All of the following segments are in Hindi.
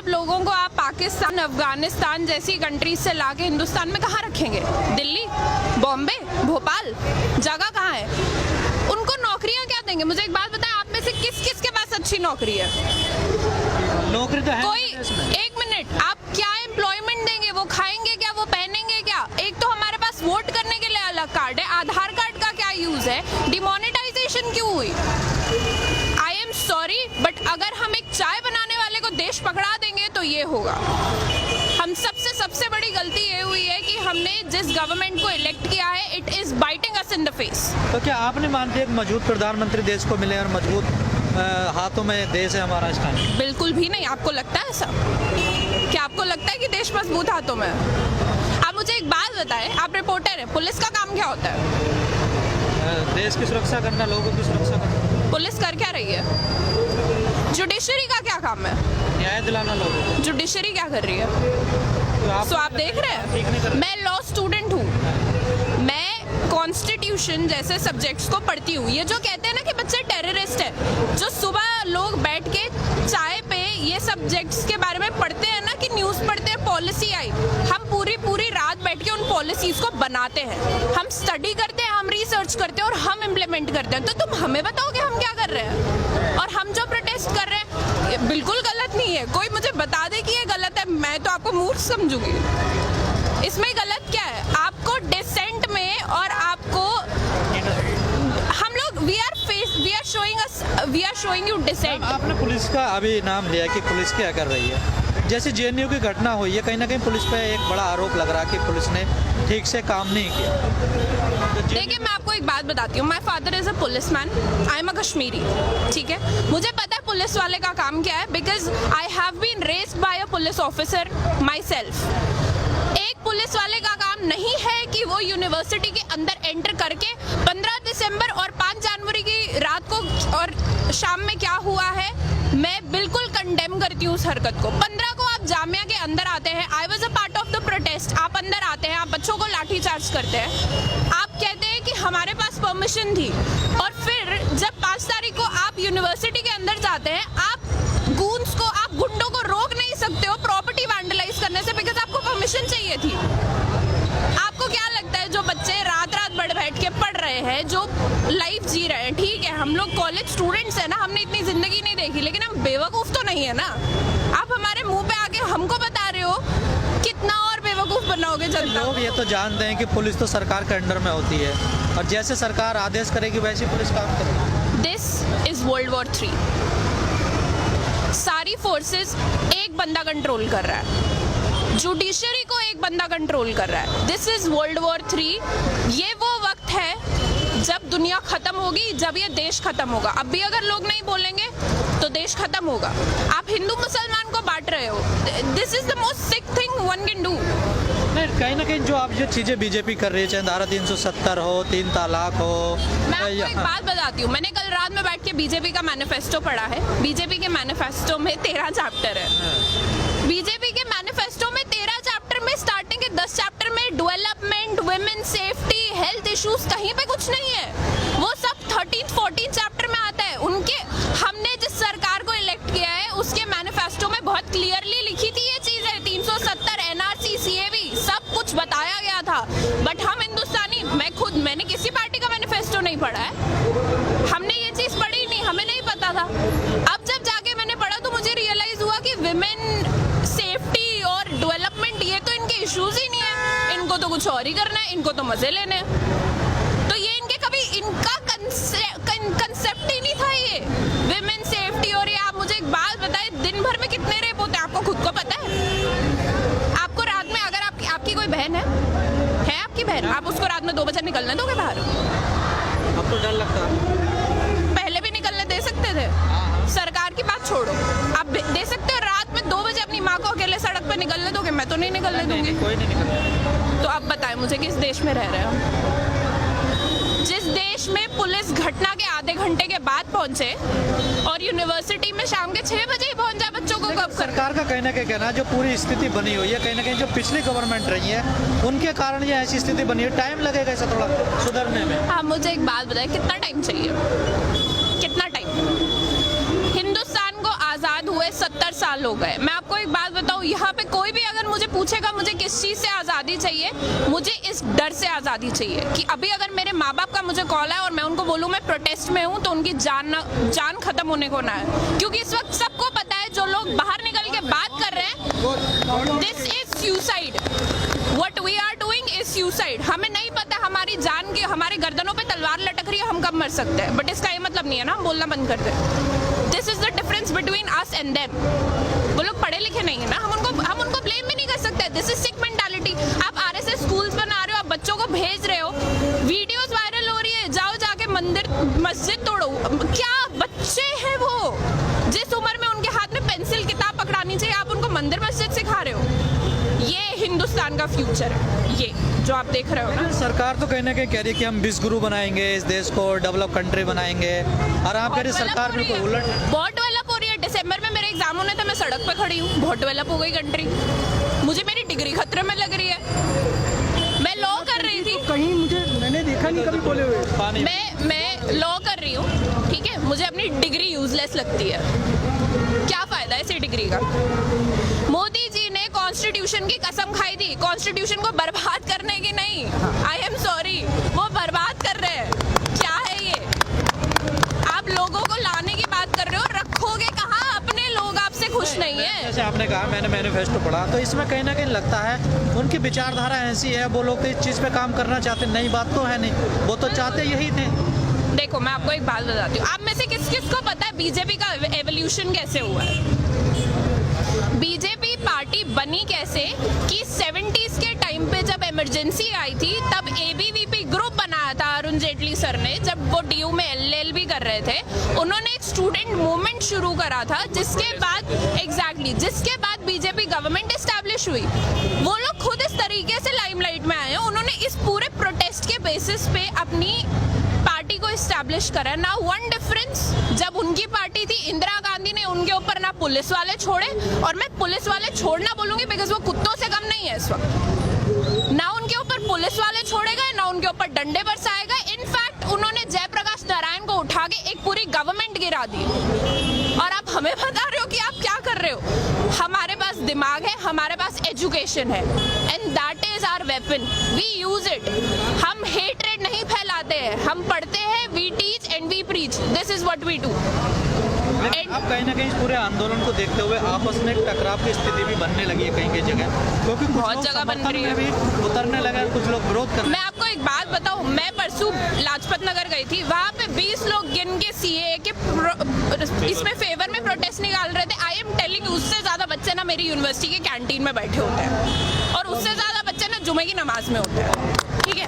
सब लोगों को आप पाकिस्तान, अफगानिस्तान जैसी कंट्रीज से लाके हिंदुस्तान में कहाँ रखेंगे? दिल्ली, बॉम्बे, भोपाल, जगह कहाँ है? उनको नौकरियां क्या देंगे? मुझे एक बात बताएं, आप में से किस किस के पास अच्छी नौकरी है? नौकरी तो है कोई एक मिनट, आप क्या एम्प्लॉयमेंट देंगे? वो खाएंगे क्या? वो पहनेंगे क्या? एक तो हमारे पास वोट करने के लिए अलग कार्ड है, आधार कार्ड का क्या यूज है? डिमोनेटाइजेशन क्यों हुई? आई एम सॉरी, बट अगर हम एक चाय बनाने वाले को देश पकड़ा देंगे तो ये होगा। हम सबसे बड़ी गलती ये हुई है कि हमने जिस गवर्नमेंट को इलेक्ट किया है, it is biting us in the face. तो क्या आपने मानते हैं कि मजबूत प्रधानमंत्री देश को मिले और मजबूत हाथों में देश है हमारा इस टाइम? बिल्कुल भी नहीं। आपको लगता है ऐसा? क्या आपको लगता है कि देश मजबूत हाथों में है? आप मुझे एक बात बताएं, आप रिपोर्टर हैं, पुलिस का काम क्या होता है? देश की सुरक्षा करना, लोगों की सुरक्षा करना। पुलिस कर क्या रही है? जुडिशरी का क्या काम है? न्याय दिलाना लोगों को। जुडिशरी क्या कर रही है? तो आप देख रहे हैं, मैं लॉ स्टूडेंट हूँ, मैं कॉन्स्टिट्यूशन जैसे सब्जेक्ट्स को पढ़ती हूँ। ये जो कहते हैं ना कि बच्चे टेररिस्ट है, जो सुबह लोग बैठ के चाय पे ये सब्जेक्ट्स के बारे में पढ़ते हैं ना, कि न्यूज़ पढ़ते हैं, पॉलिसी आई, हम पूरी रात बैठ के उन पॉलिसीज को बनाते हैं, हम स्टडी करते हैं, हम रिसर्च करते हैं और हम इम्प्लीमेंट करते हैं। तो तुम हमें बताओगे हम क्या कर रहे हैं? और हम जो प्रोटेस्ट कर रहे हैं ये बिल्कुल गलत नहीं है। कोई मुझे बता दे कि ये गलत है, मैं तो आपको मूर्ख समझूंगी। इसमें गलत क्या है? आपको डिसेंट में और आपको हम लोग we are showing you decent. आपने पुलिस का अभी नाम लिया कि पुलिस क्या कर रही है। जैसे जेएनयू की घटना हुई है, कहीं ना कहीं पुलिस पे एक बड़ा आरोप लग रहा है कि पुलिस ने ठीक से काम नहीं किया। देखिए, मैं आपको एक बात बताती हूँ, my father is a police man, I am a Kashmiri, ठीक है? मुझे पता है पुलिस वाले का काम क्या है, because I have been raised by a police officer myself. एक पुलिस वाले का काम नहीं है कि वो यूनिवर्सिटी के अंदर एंटर करके 15 दिसंबर और 5 जनवरी की रात को और शाम में क्या हुआ है, मैं बिल्कुल कंडेम करती हूँ उस हरकत को। 15 को आप जामिया के अंदर आते हैं, I was a part of the protest, आप अंदर आते हैं, आप बच्चों को लाठीचार्ज करते हैं, आप कहते हैं कि हमारे पास परमिशन थी, और फिर जब 5 तारीख को आप यूनिवर्सिटी के अंदर जाते हैं, आप गूंस को, आप गुंडों को रोक नहीं सकते हो प्रॉपर्टी वैंडलाइज करने से, बिकॉज आपको परमिशन चाहिए थी। आपको क्या लगता है, जो बच्चे रात बैठ के पढ़ रहे हैं, जो लाइफ जी रहे हैं, ठीक है, हम लोग कॉलेज स्टूडेंट्स हैं ना, हमने इतनी जिंदगी नहीं देखी, लेकिन हम बेवकूफ तो नहीं है ना। आप हमारे मुंह पे आके हमको बता रहे हो, कितना और बेवकूफ बनाओगे जनता? लोग ये तो जानते हैं कि पुलिस तो सरकार के अंडर में होती है, और जैसे सरकार आदेश करेगी वैसी पुलिस काम करेगी। This is world war 3। सारी फोर्सेस एक बंदा कंट्रोल कर रहा है, जुडिशरी को एक बंदा कंट्रोल कर रहा है। This is world war 3। ये वो वक्त है जब दुनिया खत्म होगी, जब ये देश खत्म होगा। अब भी अगर लोग नहीं बोलेंगे तो देश खत्म होगा। आप हिंदू मुसलमान को बांट रहे हो। This is the most sick thing one can do. नहीं, कहीं ना कहीं जो आप ये चीजें बीजेपी कर रही है, चाहे धारा 370 हो, 3 तलाक हो। मैं आपको एक बात बताती हूँ, मैंने कल रात में बैठ के बीजेपी का मैनिफेस्टो पढ़ा है। बीजेपी के मैनिफेस्टो में 13 चैप्टर है। बीजेपी के मैनिफेस्टो में 13 चैप्टर में स्टार्टिंग के 10 चैप्टर में development, women safety, health issues, कहीं पे कुछ नहीं है। वो सब 13-14 चैप्टर में आता है। उनके, हमने जिस सरकार को इलेक्ट किया है उसके मैनिफेस्टो में बहुत क्लियरली लिखी थी ये चीजें, 370, एनआरसी, सीएवी, सब कुछ बताया गया था। बट हम हिंदुस्तानी, मैंने किसी पार्टी का मैनिफेस्टो नहीं पढ़ा है, हमने ये चीज पढ़ी नहीं, हमें नहीं पता था। अब जब जाके मैंने पढ़ा तो मुझे रियलाइज हुआ कि विमेन सेफ्टी और डेवलपमेंट ये तो इनके इश्यूज ही नहीं है, इनको तो कुछ और ही करना है, इनको तो मजे लेने हैं। तो ये इनके कभी इनका कंसेप्ट ही नहीं था ये विमेन सेफ्टी। और ये आप मुझे एक बात बताएं, दिन भर में कितने रेप होते हैं, आपको खुद को पता है? आपको रात में, अगर आपकी कोई बहन है आपकी बहन, आप उसको रात में 2 बजे निकलने दोगे बाहर? अब तो डर लगता है। पहले भी निकलने दे सकते थे। सरकार की बात छोड़ो, आप दे सकते हो रात में 2 बजे अपनी माँ को अकेले सड़क पे निकलने दोगे? मैं तो नहीं निकलने दूंगी। कोई नहीं निकलता। तो आप बताएं मुझे, किस देश में रह रहे हैं? जिस देश में पुलिस घटना के आधे घंटे के बाद पहुंचे और यूनिवर्सिटी में शाम के 6 बजे ही पहुंच जाए बच्चों को कब? सरकार का कहीं ना कहीं कहना है, जो पूरी स्थिति बनी हुई है, कहीं ना कहीं जो पिछली गवर्नमेंट रही है उनके कारण ये ऐसी स्थिति बनी है। टाइम लगेगा इसे थोड़ा सुधरने में। हाँ, मुझे एक बात बताएं, कितना टाइम चाहिए? कितना टाइम? हिंदुस्तान को आजाद हुए 70 साल हो गए। मैं आपको एक बात पूछेगा मुझे किस चीज़ से आज़ादी चाहिए, मुझे इस डर से आज़ादी चाहिए कि अभी अगर मेरे माँ बाप का मुझे कॉल है और मैं उनको बोलूँ मैं प्रोटेस्ट में हूँ, तो उनकी जान खत्म होने को ना है। क्योंकि इस वक्त सबको पता है जो लोग बाहर निकल के बात कर रहे हैं, this is suicide, what we are doing is suicide. हमें नहीं पता हमारी जान की, हमारे गर्दनों पे तलवार लटक रही है, हम कब मर सकते हैं, बट इसका ये मतलब नहीं है ना हम बोलना बंद कर दें। This is the difference between us and them. वो लोग पढ़े लिखे नहीं है ना, हम उनको ब्लेम भी नहीं कर सकते। This is sick mentality. आप आरएसएस स्कूल्स बना रहे हो, आप बच्चों को भेज रहे हो, वीडियोस वायरल हो रही है, जाओ जाके मंदिर मस्जिद तोड़ो। क्या बच्चे हैं वो, जिस उम्र में उनके हाथ में पेंसिल किताब पकड़ानी चाहिए, आप उनको मंदिर मस्जिद सिखा रहे हो। ये हिंदुस्तान का फ्यूचर है, ये जो आप देख रहे हो ना। सरकार तो कहीं ना कहीं कह रही है कि हम विश्व गुरु बनाएंगे, इस देश को डेवलप कंट्री बनाएंगे, और आप कह रहे सरकार में को उलट। बहुत डेवलप हो रही है। दिसंबर में मेरे एग्जाम होने थे, मैं सड़क पे खड़ी हूँ, बहुत डेवलप हो गई कंट्री। मुझे मेरी डिग्री खतरे में लग रही है। मैं लॉ कर रही थी, कहीं मैंने देखा नहीं कभी बोले हुए। मैं लॉ कर रही हूँ, ठीक है, मुझे अपनी डिग्री यूजलेस लगती है। क्या फायदा है इसी डिग्री का। मोदी जी ने कॉन्स्टिट्यूशन की कसम खाई थी, कॉन्स्टिट्यूशन को बर्बाद करने की नहीं। आई एम सॉरी, वो बर्बाद कर रहे हैं। क्या है ये, आप लोगों को लाने की बात कर रहे हो, रखोगे कहाँ? अपने लोग आपसे खुश नहीं है। जैसे आपने कहा मैंने मैनिफेस्टो पढ़ा, तो इसमें कहीं ना कहीं लगता है उनकी विचारधारा ऐसी है, वो लोग तो इस चीज़ पे काम करना चाहते। नई बात तो है नहीं, वो तो चाहते यही थे। देखो मैं आपको एक बात बताती हूँ, आप में से किस किस को पता है बीजेपी का एवोल्यूशन कैसे हुआ है? बीजेपी पार्टी बनी कैसे कि 70s के टाइम पे जब इमरजेंसी आई थी, तब एबीवीपी ग्रुप बनाया था अरुण जेटली सर ने, जब वो डीयू में एलएलबी कर रहे थे। उन्होंने एक स्टूडेंट मूवमेंट शुरू करा था, जिसके बाद बीजेपी गवर्नमेंट एस्टैब्लिश हुई। वो लोग खुद इस तरीके से लाइमलाइट में आए हैं, उन्होंने इस पूरे प्रोटेस्ट के बेसिस पे अपनी पार्टी को एस्टैब्लिश करा। ना वन डिफरेंस, जब उनकी पार्टी थी इंदिरा गांधी ने उनके ऊपर ना पुलिस वाले छोड़े, और मैं पुलिस वाले छोड़ना बोलूंगी बिकॉज वो कुत्तों से कम नहीं है इस वक्त। ना उनके ऊपर पुलिस वाले छोड़े गए, ना उनके ऊपर डंडे बरसाए गए। इनफैक्ट उन्होंने जयप्रकाश नारायण को उठा के एक पूरी गवर्नमेंट गिरा दी। और आप हमें बता रहे हो कि आप क्या कर रहे हो? हमारे पास दिमाग है, हमारे पास एजुकेशन है, and that is our weapon, we use it. हम हेट्रेड नहीं फैलाते हैं, हम पढ़ते हैं, we teach and we preach, this is what we do. अब कहीं ना कहीं इस पूरे आंदोलन को देखते हुए आपस में एक टकराव की स्थिति भी बनने लगी है कहीं कहीं जगह, क्योंकि बहुत जगह बन रही है, भी उतरने लगा, कुछ लोग विरोध कर रहे हैं। मैं आपको एक बात बताऊं, मैं परसों लाजपत नगर गई थी, वहाँ पे 20 लोग गिन के सीए के इसमें फेवर में प्रोटेस्ट निकाल रहे थे। आई एम टेलिंग यू, उससे ज्यादा बच्चे ना मेरी यूनिवर्सिटी के कैंटीन में बैठे होते हैं, और उससे ज्यादा बच्चे ना जुमे की नमाज में होते हैं, ठीक है?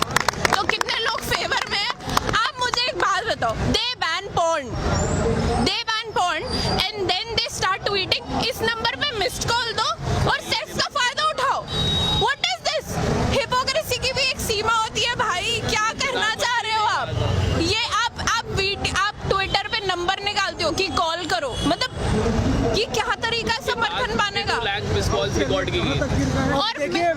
तो कितने लोग फेवर में हैं? आप मुझे एक बात बताओ, they ban porn and then they start tweeting, इस नंबर पे मिस्ड कॉल दो और सेक्स का फायदा उठाओ। What is this? हिपोक्रेसी की भी एक सीमा होती है भाई, क्या कहना चाह रहे हो आप? ये आप ट्विटर पे नंबर निकालते हो कि कॉल करो, मतलब ये क्या तरीका है समर्थन पाने का? रिकॉर्ड की और देखिए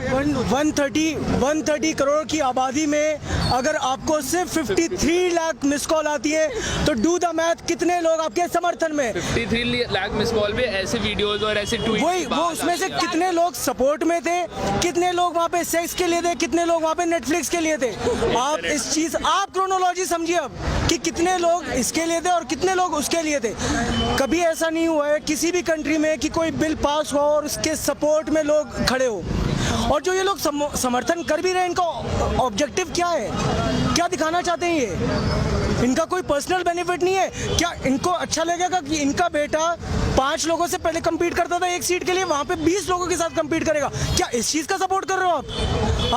130 करोड़ की आबादी में अगर आपको सिर्फ 53 लाख मिस कॉल आती है, तो डू द मैथ, कितने लोग आपके समर्थन में? 53 लाख मिस कॉल पे ऐसे वीडियोस और ऐसे ट्वीट, वो उसमें से कितने लोग सपोर्ट में थे, कितने लोग वहाँ पे सेक्स के लिए थे, कितने लोग वहाँ पे नेटफ्लिक्स के लिए थे? आप क्रोनोलॉजी समझिए अब कि कितने लोग इसके लिए थे और कितने लोग उसके लिए थे। कभी ऐसा नहीं हुआ है किसी भी कंट्री में कि कोई बिल पास हुआ और उसके सपोर्ट में लोग खड़े हो। और जो ये लोग समर्थन कर भी रहे हैं, इनका ऑब्जेक्टिव क्या है? क्या दिखाना चाहते हैं ये? इनका कोई पर्सनल बेनिफिट नहीं है क्या? इनको अच्छा लगेगा कि इनका बेटा 5 लोगों से पहले compete करता था एक सीट के लिए, वहाँ पे 20 लोगों के साथ compete करेगा? क्या इस चीज़ का सपोर्ट कर रहे हो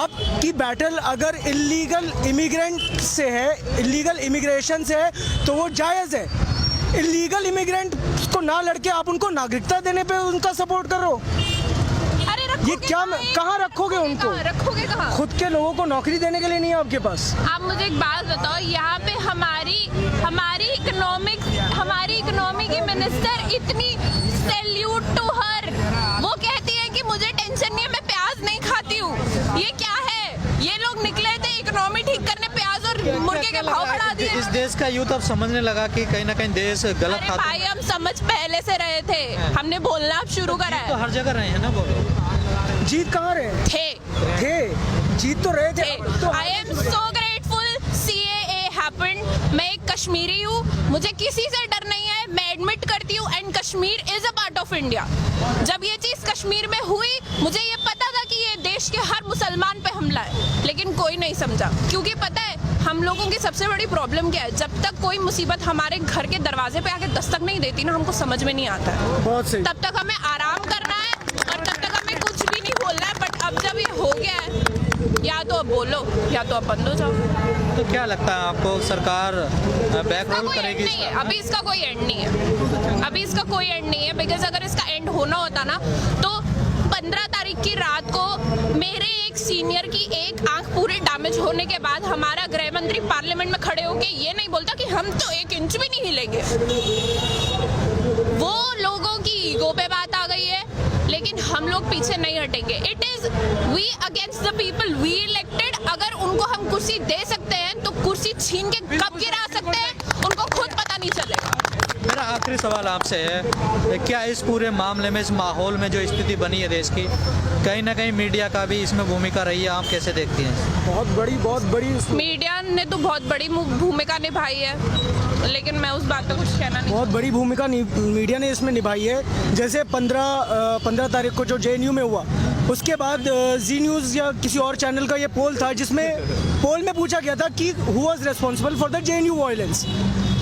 आप? की बैटल अगर इलीगल इमिग्रेंट से है, इलीगल इमिग्रेशन से है, तो वो जायज़ है। इलीगल इमिग्रेंट को ना लड़के आप उनको नागरिकता देने पे उनका सपोर्ट कर रहे हो? ये क्या, कहाँ रखोगे उनको? रखोगे कहाँ? खुद के लोगों को नौकरी देने के लिए नहीं है आपके पास। आप मुझे एक बात बताओ, यहाँ पे हमारी इकोनॉमी की मिनिस्टर इतनी, सैल्यूट टू हर, वो कहती है कि मुझे टेंशन नहीं है, मैं प्याज नहीं खाती हूँ। ये क्या है? ये लोग निकले थे इकोनॉमी ठीक करने, प्याज और मुर्गे के भाव बढ़ा दिए। इस देश का यूथ अब समझने लगा कि कहीं ना कहीं देश गलत अरे हाथों भाई हम समझ पहले से रहे थे, हमने बोलना अब शुरू करा है। तो हर जगह रहे हैं ना वो। जीत कहाँ रहे थे? जीत तो रहे थे तो I am so grateful CAA happened. मैं एक कश्मीरी हूँ, मुझे किसी से डर नहीं है, मैं एडमिट करती हूँ, and Kashmir is a part of India. जब ये चीज़ कश्मीर में हुई, मुझे ये पता था कि ये देश के हर मुसलमान पे हमला है, लेकिन कोई नहीं समझा। क्योंकि पता है हम लोगों की सबसे बड़ी प्रॉब्लम क्या है, जब तक कोई मुसीबत हमारे घर के दरवाजे पे आके दस्तक नहीं देती ना, हमको समझ में नहीं आता है। बहुत सही। तब तक हमें आराम करना है और तब तक हमें कुछ भी नहीं बोलना है। बट अब जब ये हो गया है, या तो अब बोलो या तो अब बंद हो जाओ। तो क्या लगता है आपको, सरकार बैक इसका रोल कोई एंड करेगी? नहीं है, अभी इसका कोई एंड नहीं है, अभी इसका कोई एंड नहीं है। बिकॉज अगर इसका एंड होना होता ना, तो 15 तारीख की रात को मेरे एक सीनियर की एक आंख पूरी डैमेज होने के बाद हमारा गृह मंत्री पार्लियामेंट में खड़े होके ये नहीं बोलता कि हम तो 1 इंच भी नहीं हिलेंगे। वो लोगों की ईगो पे बात आ गई है, लेकिन हम लोग पीछे नहीं हटेंगे। It is we against the people we elected. अगर उनको हम कुर्सी दे सकते हैं तो कुर्सी छीन के कब गिरा सकते हैं उनको खुद पता नहीं चलेगा। मेरा आखिरी सवाल आपसे है, क्या इस पूरे मामले में, इस माहौल में जो स्थिति बनी है देश की, कहीं ना कहीं मीडिया का भी इसमें भूमिका रही है? आप कैसे देखती हैं? बहुत बड़ी मीडिया ने तो बहुत बड़ी भूमिका निभाई है, लेकिन मैं उस बात पे कुछ कहना नहीं। बहुत बड़ी भूमिका मीडिया ने इसमें निभाई है। जैसे 15 तारीख को जो JNU में हुआ, उसके बाद जी न्यूज़ या किसी और चैनल का ये पोल था, जिसमें पोल में पूछा गया था कि who was responsible for the JNU violence,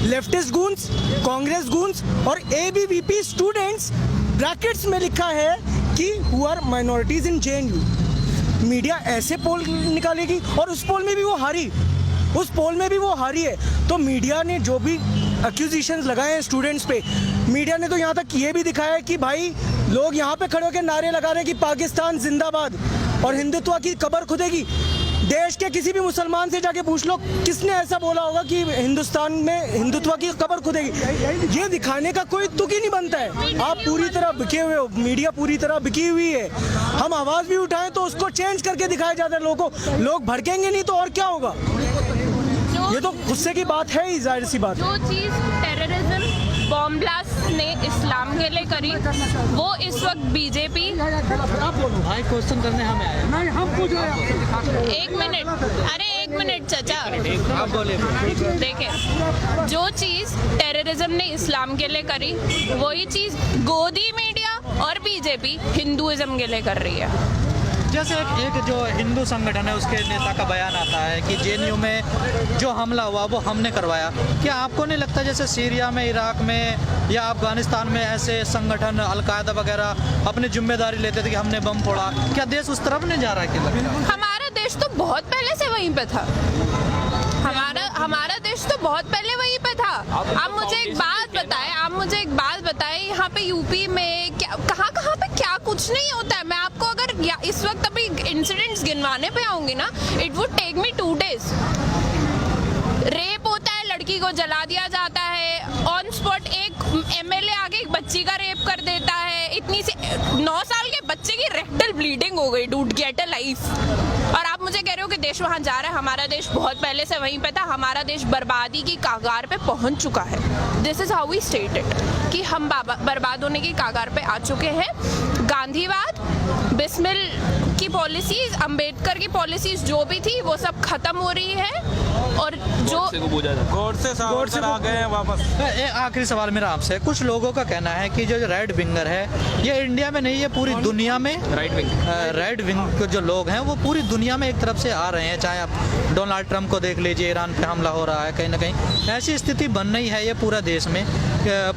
leftist goons, Congress goons और ABVP स्टूडेंट्स। ब्रैकेट्स में लिखा है कि who are minorities in JNU। Media ऐसे पोल निकालेगी, और उस पोल में भी वो हारी, उस पोल में भी वो हारी है। तो मीडिया ने जो भी एक्यूजिशंस लगाए हैं स्टूडेंट्स पे, मीडिया ने तो यहाँ तक ये भी दिखाया है कि भाई लोग यहाँ पे खड़े होकर नारे लगा रहे हैं कि पाकिस्तान जिंदाबाद और हिंदुत्व की कब्र खुदेगी। देश के किसी भी मुसलमान से जाके पूछ लो, किसने ऐसा बोला होगा कि हिंदुस्तान में हिंदुत्व की कब्र खुदेगी। ये दिखाने का कोई तुक ही नहीं बनता है। आप पूरी तरह बिके हुए हो, मीडिया पूरी तरह बिकी हुई है। हम आवाज़ भी उठाएं तो उसको चेंज करके दिखाया जाता है लोगों को। लोग भड़केंगे नहीं तो और क्या होगा? ये तो गुस्से की बात है ही, जाहिर सी बात। जो चीज़ टेररिज्म, बॉम्ब ब्लास्ट ने इस्लाम के लिए करी, वो इस वक्त बीजेपी। भाई क्वेश्चन करने हमें आए। नहीं, हम पूछ रहे हैं। 1 मिनट, अरे 1 मिनट चाचा, आप बोले। देखें, जो चीज़ टेररिज्म ने इस्लाम के लिए करी, वही चीज़ गोदी मीडिया और बीजेपी हिंदुइज्म के लिए कर रही है। जैसे एक जो हिंदू संगठन है उसके नेता का बयान आता है कि JNU में जो हमला हुआ वो हमने करवाया। क्या आपको नहीं लगता जैसे सीरिया में, इराक में या अफगानिस्तान में ऐसे संगठन, अलकायदा वगैरह अपनी जिम्मेदारी लेते थे कि हमने बम फोड़ा? क्या देश उस तरफ नहीं जा रहा है? कि लगता है हमारा देश तो बहुत पहले से वहीं पे था। हमारा देश तो बहुत पहले वहीं पे था। आप मुझे एक बात बताएं, यहाँ पे यूपी में क्या, कहाँ पे क्या कुछ नहीं होता है। मैं आपको अगर इस वक्त अभी इंसिडेंट्स गिनवाने पे आऊंगी ना, it would take me 2 days। Rape होता है, लड़की को जला दिया जाता है ऑन स्पॉट। एक MLA आगे एक बच्ची का रेप कर देता है। इतनी सी 9 साल के बच्चे की रेक्टल ब्लीडिंग हो गई। Dude get a life. और आप मुझे कह रहे हो कि देश वहां जा रहा है। हमारा देश बहुत पहले से वहीं पे था। हमारा देश बर्बादी की कागार पे पहुंच चुका है। This is how we stated कि हम बर्बाद होने की कागार पे आ चुके हैं। गांधीवाद, बिस्मिल की पॉलिसीज, अंबेडकर की पॉलिसीज जो भी थी वो सब खत्म हो रही है। और जो गौर से आ गए हैं वापस। आखिरी सवाल मेरा आपसे, कुछ लोगों का कहना है कि जो रेड विंगर है ये इंडिया में नहीं है, पूरी दुनिया में रेड विंग जो लोग हैं वो पूरी दुनिया में एक तरफ से आ रहे हैं। चाहे आप डोनाल्ड ट्रंप को देख लीजिए, ईरान पे हमला हो रहा है, कहीं ना कहीं ऐसी स्थिति बन रही है ये पूरा देश में,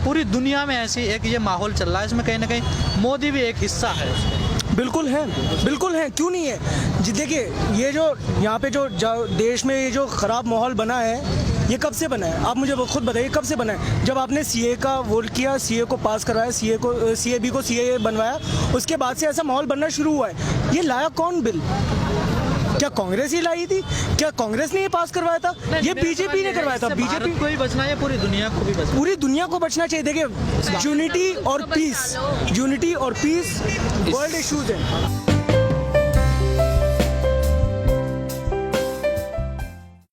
पूरी दुनिया में ऐसी एक ये माहौल चल रहा है। इसमें कहीं ना कहीं मोदी भी एक हिस्सा है। बिल्कुल है, क्यों नहीं है जी। देखिए, ये जो यहाँ पे जो देश में ये जो ख़राब माहौल बना है, ये कब से बना है? आप मुझे खुद बताइए, कब से बना है? जब आपने CA का वोट किया, CA को पास करवाया, CAB को CA बनवाया, उसके बाद से ऐसा माहौल बनना शुरू हुआ है। ये लाया कौन बिल? क्या कांग्रेस ही लाई थी? क्या कांग्रेस ने ये पास करवाया था? ये बीजेपी ने करवाया था। बीजेपी को ही बचना है, पूरी दुनिया को भी बचना, पूरी दुनिया को बचना चाहिए। देखिए, यूनिटी और पीस वर्ल्ड इश्यूज है।